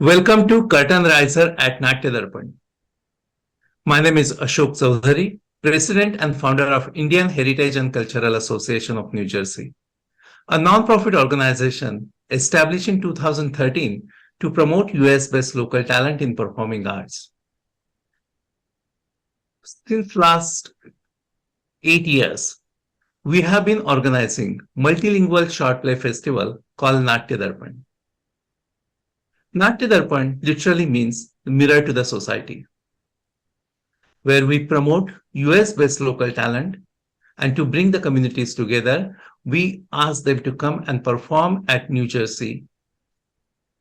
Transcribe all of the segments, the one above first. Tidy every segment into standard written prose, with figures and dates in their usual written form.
Welcome to Curtain Riser at Natya Darpan. My name is Ashok Chaudhary, President and founder of Indian Heritage and Cultural Association of New Jersey, a non-profit organization established in 2013 to promote US-based local talent in performing arts. Since last 8 years, we have been organizing multilingual short play festival called Natya Darpan. Natya Darpan literally means mirror to the society, where we promote US-based local talent, and to bring the communities together, we ask them to come and perform at New Jersey.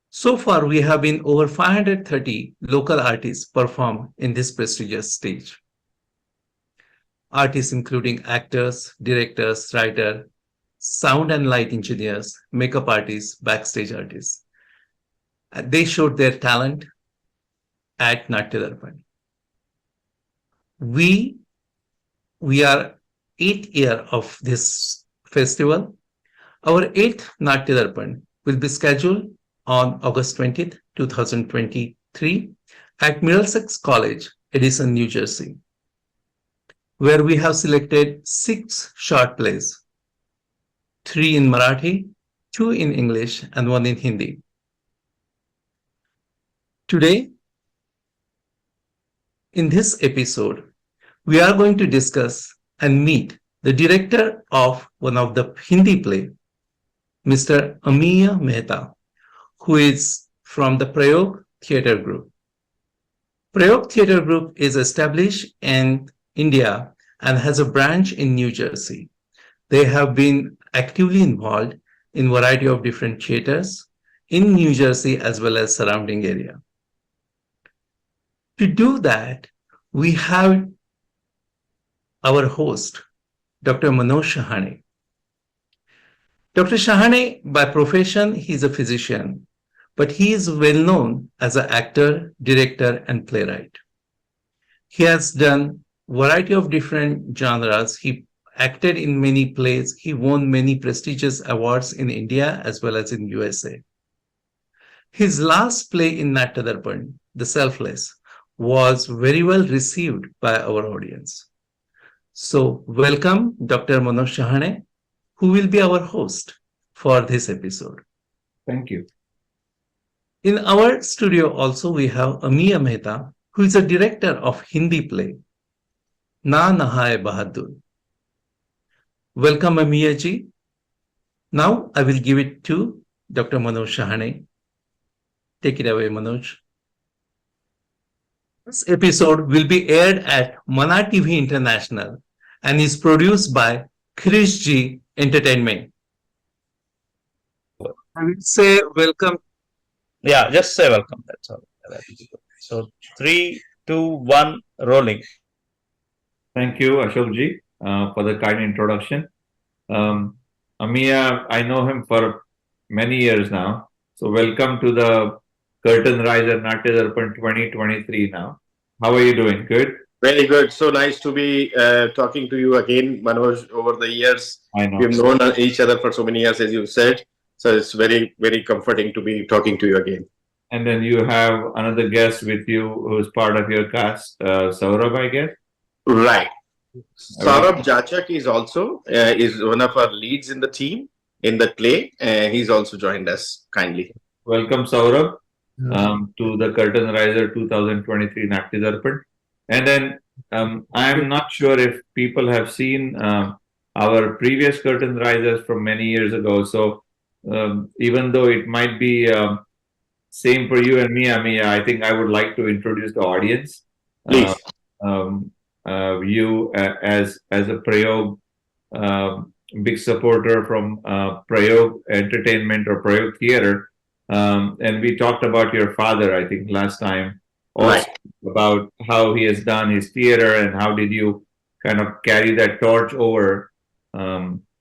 So far, we have been over 530 local artists perform in this prestigious stage. Artists including actors, directors, writers, sound and light engineers, makeup artists, backstage artists. They showed their talent at Natya Darpan. We are 8th year of this festival. Our 8th Natya Darpan will be scheduled on August 20th, 2023 at Middlesex College, Edison, New Jersey, where we have selected 6 short plays, 3 in Marathi, 2 in English, and 1 in Hindi. Today, in this episode, we are going to discuss and meet the director of one of the Hindi play, Mr. Amiya Mehta, who is from the Prayog Theatre Group. Prayog Theatre Group is established in India and has a branch in New Jersey. They have been actively involved in a variety of different theatres in New Jersey as well as surrounding area. To do that, we have our host, Dr. Manoj Shahane. Dr. Shahane, by profession, he is a physician, but he is well known as an actor, director, and playwright. He has done a variety of different genres. He acted in many plays. He won many prestigious awards in India as well as in USA. His last play in Natya Darpan, The Selfless, was very well received by our audience. So welcome Dr. Manoj Shahane, who will be our host for this episode. Thank you. In our studio also we have Amiya Mehta, who is a director of Hindi play, Nahaye Bahadur. Welcome Amiya ji. Now I will give it to Dr. Manoj Shahane. Take it away, Manoj. This episode will be aired at Mana TV International and is produced by Krish G Entertainment. I will say welcome. Yeah, just say welcome. That's all. So 3, 2, 1, rolling. Thank you, Ashok ji, for the kind introduction. Amiya, I know him for many years now. So welcome to the Curtain Riser Natya Darpan 2023 now. How are you doing? Good? Very good. So nice to be talking to you again, Manoj. Over the years, I know. we've known each other for so many years, as you said. So it's very, very comforting to be talking to you again. And then you have another guest with you who's part of your cast, Saurabh, I guess? Right. Saurabh Jachak is also is one of our leads in the team in the play. He's also joined us kindly. Welcome, Saurabh, to the Curtain Riser 2023 Natya Darpan. And then I'm not sure if people have seen our previous Curtain Risers from many years ago. So even though it might be same for you and me, Amiya, I think I would like to introduce the audience. Please. You as a Prayog big supporter from Prayog Entertainment or Prayog Theatre. And we talked about your father, I think, last time. Also Right. About how he has done his theater and how did you kind of carry that torch over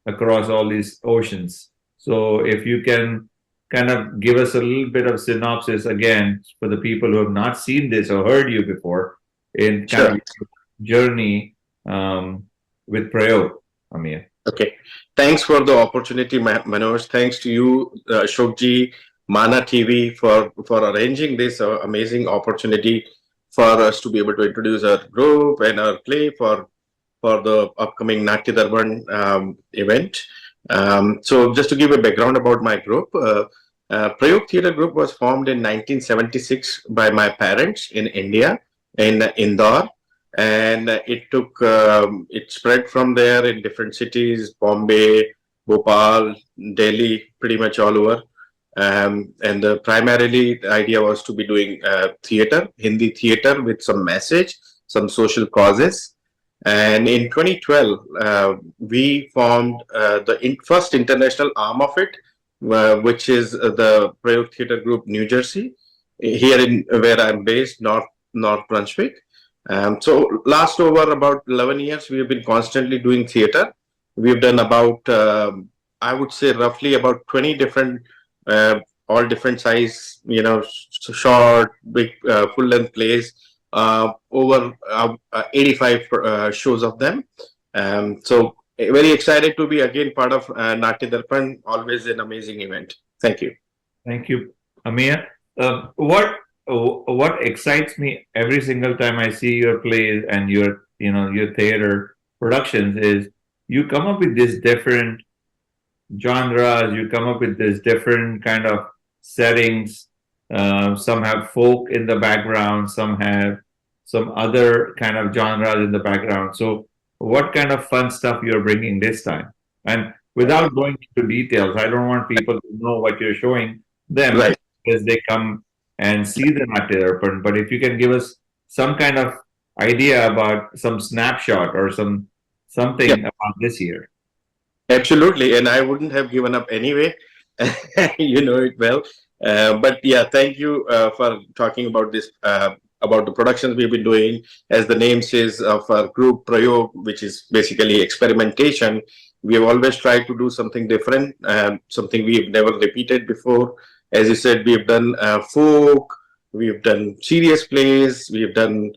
across all these oceans. So if you can kind of give us a little bit of synopsis again for the people who have not seen this or heard you before in kind of journey with Prayog, Amiya. Okay. Thanks for the opportunity, Manoj. Thanks to you, Ashok ji, Mana TV for arranging this amazing opportunity for us to be able to introduce our group and our play for the upcoming Natya Darpan event. So just to give a background about my group, Prayog Theatre Group was formed in 1976 by my parents in India, in Indore, and it spread from there in different cities, Bombay, Bhopal, Delhi, pretty much all over. And primarily the idea was to be doing theater, Hindi theater with some message, some social causes. And in 2012, we formed the first international arm of it, which is the Prayog Theatre Group, New Jersey, here in where I'm based, North Brunswick. So last over about 11 years, we have been constantly doing theater. We've done about, I would say, roughly about 20 different, all different size, short, big, full-length plays, over 85 shows of them. So very excited to be again part of Natya Darpan. Always an amazing event. Thank you. Thank you, Amir. What excites me every single time I see your plays and your theater productions is you come up with these different genres, you come up with this different kind of settings. Some have folk in the background, some have some other kind of genres in the background. So, what kind of fun stuff you're bringing this time? And without going into details, I don't want people to know what you're showing them Right. as they come and see the Natya Darpan. But if you can give us some kind of idea about some snapshot or something Yeah. about this year. Absolutely, and I wouldn't have given up anyway. You know it well. But yeah, thank you for talking about this, about the productions we've been doing. As the name says, of our group Prayog, which is basically experimentation. We have always tried to do something different, something we've never repeated before. As you said, we've done folk, we've done serious plays, we've done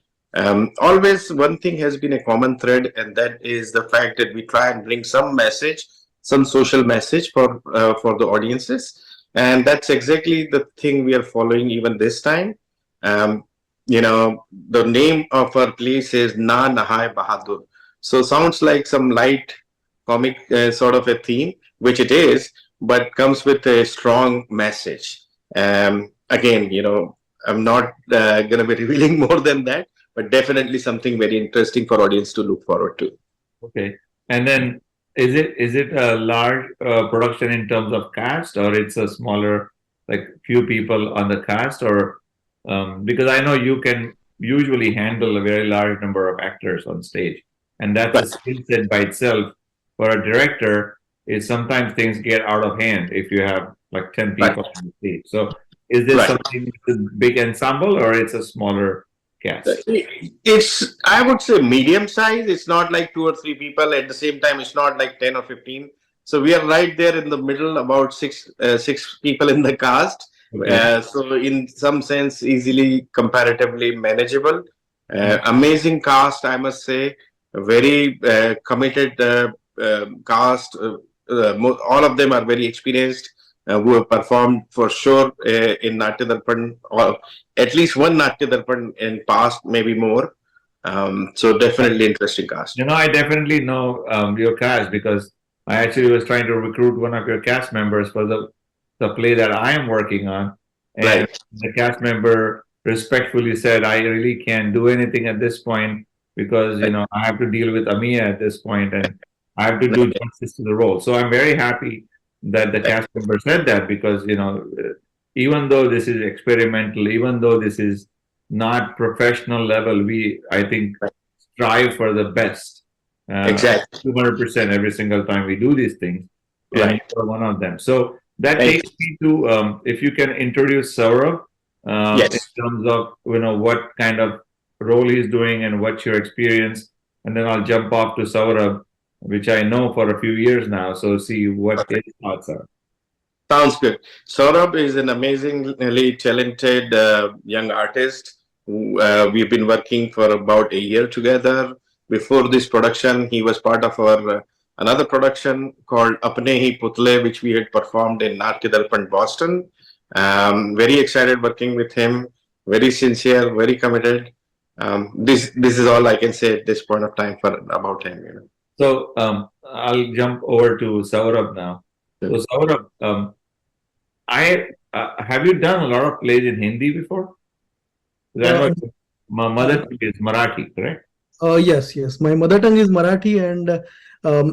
always one thing has been a common thread, and that is the fact that we try and bring some message, some social message for the audiences, and that's exactly the thing we are following even this time. Um, the name of our place is Nahaye Bahadur, so sounds like some light comic sort of a theme, which it is, but comes with a strong message. Again, I'm not going to be revealing more than that, but definitely something very interesting for audience to look forward to. Okay. And then is it a large production in terms of cast, or it's a smaller, like few people on the cast, or because I know you can usually handle a very large number of actors on stage, and that's a skill set by itself. For a director, is sometimes things get out of hand if you have like 10 people on the stage. So is this Right. something with a big ensemble, or it's a smaller cast? It's, I would say, medium size. It's not like two or three people at the same time. It's not like 10 or 15. So we are right there in the middle, about six people in the cast. Okay. So in some sense, easily comparatively manageable. Amazing cast, I must say. Very committed cast. All of them are very experienced, who have performed for sure in Natya Darpan, or at least one Natya Darpan in past, maybe more. So definitely interesting cast. I definitely know your cast because I actually was trying to recruit one of your cast members for the play that I am working on. And Right. the cast member respectfully said, I really can't do anything at this point because, I have to deal with Amia at this point and I have to do Okay. justice to the role. So I'm very happy that the cast member said that because, even though this is experimental, even though this is not professional level, I think, strive for the best. Exactly. 200% every single time we do these things. And Right. you're one of them. So that Thank takes me to, if you can introduce Saurabh in Yes. terms of, what kind of role he's doing and what's your experience. And then I'll jump off to Saurabh, which I know for a few years now. So see what his thoughts are. Sounds good. Saurabh is an amazingly talented young artist. We've been working for about a year together. Before this production, he was part of our another production called Apne Hi Putle, which we had performed in Natya Darpan, Boston. Very excited working with him. Very sincere, very committed. This is all I can say at this point of time for about him. You know. So I'll jump over to Saurabh now. So Saurabh, I have you done a lot of plays in Hindi before? 'Cause I know Uh, my mother tongue is Marathi, correct? yes, yes. My mother tongue is Marathi, and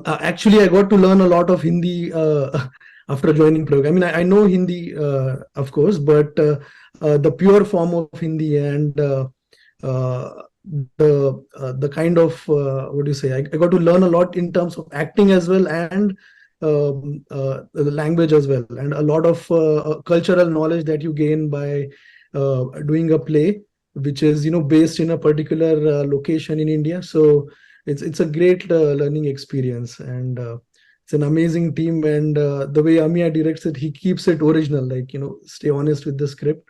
actually, I got to learn a lot of Hindi after joining program. I mean, I know Hindi, of course, but the pure form of Hindi and uh, the kind of what do you say? I got to learn a lot in terms of acting as well, and the language as well, and a lot of cultural knowledge that you gain by doing a play which is based in a particular location in India. So it's a great learning experience, and it's an amazing team. And the way Amia directs it, he keeps it original, like stay honest with the script.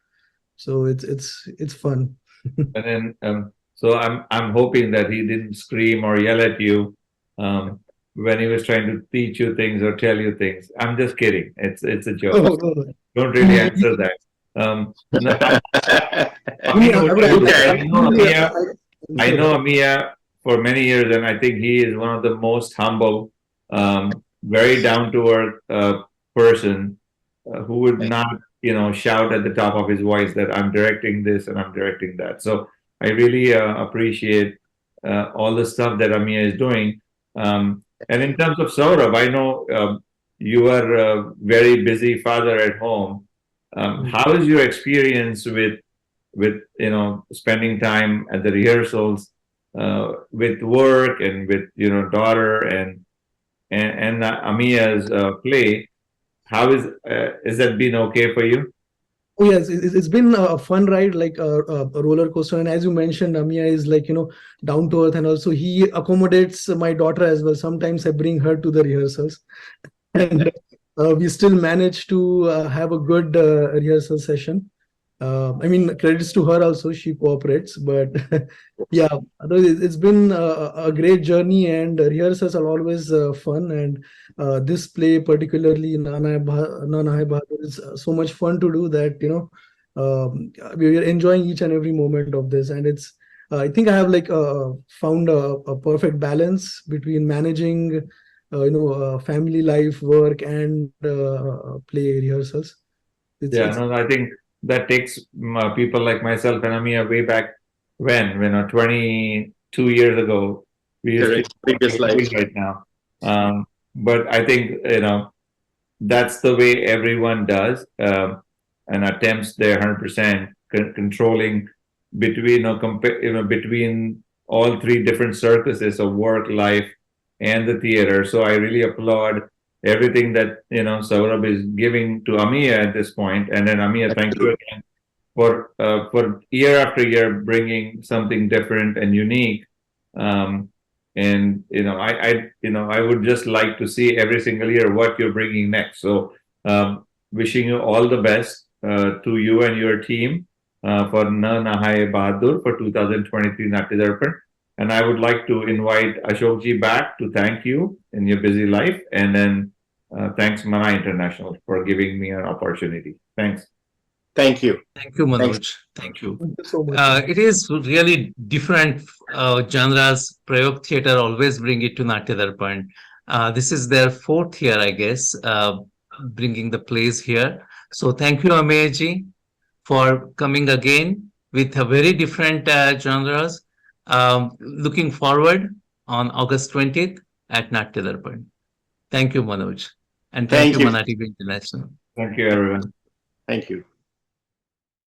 So it's fun. And then so I'm hoping that he didn't scream or yell at you when he was trying to teach you things or tell you things. I'm just kidding. It's a joke. Don't really answer that. No, I know Amia for many years, and I think he is one of the most humble, very down to earth person who would not, shout at the top of his voice that I'm directing this and I'm directing that. So I really appreciate all the stuff that Amia is doing. And in terms of Saurabh, I know you are a very busy father at home. How is your experience with spending time at the rehearsals, with work and with daughter and Amia's play? How is that been okay for you? Oh yes, it's been a fun ride, like a roller coaster. And as you mentioned, Amia is like down to earth, and also he accommodates my daughter as well. Sometimes I bring her to the rehearsals, and we still manage to have a good rehearsal session. I mean, credits to her also; she cooperates. But yeah, otherwise it's been a great journey, and rehearsals are always fun. And this play, particularly Nahaye Bahadur, is so much fun to do that we are enjoying each and every moment of this. And it's I think I have like found a perfect balance between managing family life, work, and play rehearsals. Yeah, no, I think that takes people like myself and Amia way back when 22 years ago, we used to Previous life. right now. But I think, that's the way everyone does and attempts their 100% controlling between, between all three different circuses of work, life, and the theater. So I really applaud everything that Saurabh is giving to Amia at this point. And then Amia, thank you again for year after year bringing something different and unique. And I would just like to see every single year what you're bringing next. So wishing you all the best to you and your team for Nahaye Bahadur for 2023 Natya Darpan. And I would like to invite Ashokji back to thank you in your busy life. And then thanks Mana International for giving me an opportunity. Thanks. Thank you. Thank you, Manoj. Thank you. Thank you so much. It is really different genres. Prayog Theatre always bring it to Natya Darpan. This is their fourth year, I guess, bringing the plays here. So thank you, Ameyaji, for coming again with a very different genres. Looking forward on August 20th at Natya Darpan. Thank you, Manoj. And thank you, Mana TV International. Thank you, everyone. Thank you.